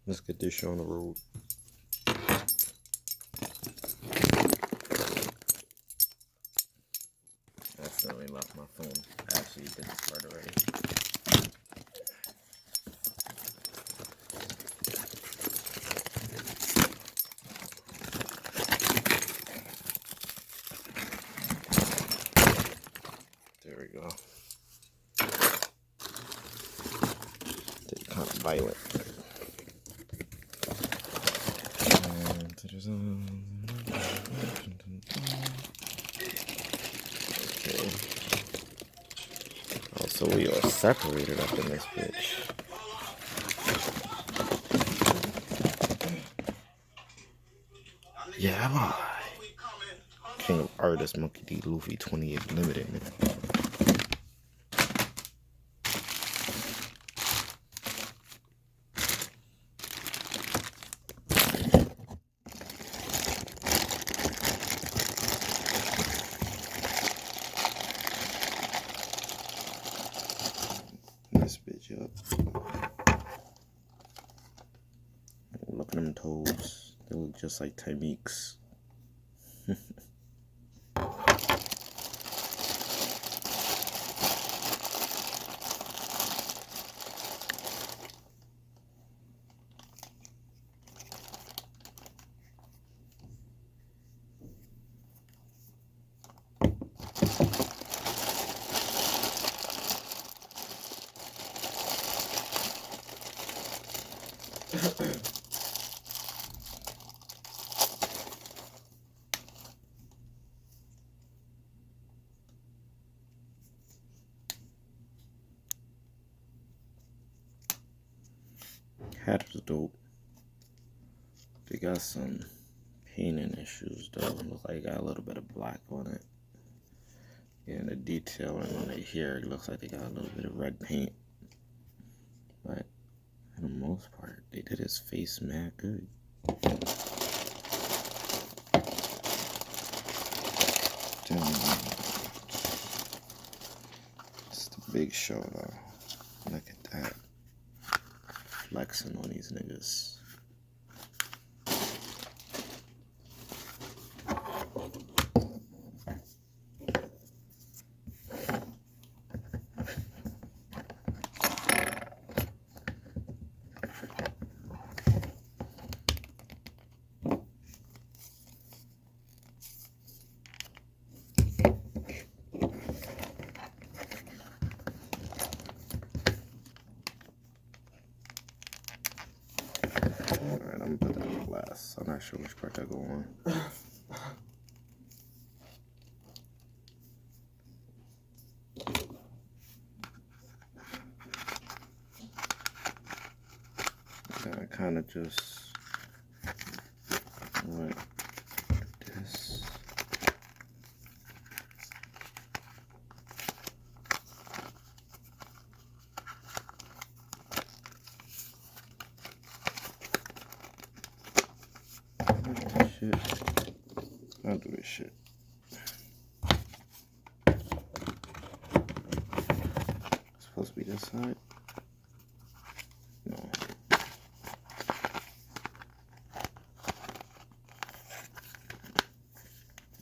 Let's get this show on the road. I accidentally locked my phone. I actually did this part already. There we go. They're kind of violent. Okay. Oh, so we are separated up in this bitch. Yeah, boy. King of Artists, Monkey D. Luffy 28 Limited. This bitch up. Look at them toes. They look just like Tymeek's. Hat is dope. They got some painting issues though. Look like they got a little bit of black on it. Yeah, and the detailing on their hair, it looks like they got a little bit of red paint. But for the most part, they did his face mad good. It's the big show though. Look at that. Flexing on these niggas. Alright, I'm gonna put that on last. I'm not sure which part that go on. I kind of just went this. Shit. I'll do this shit. It's supposed to be this side? No.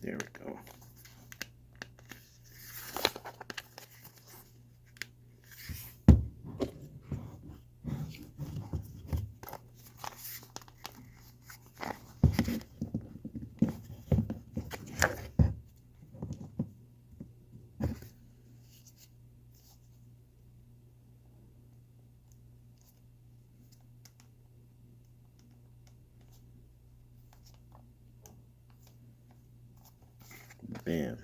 There we go. Bam.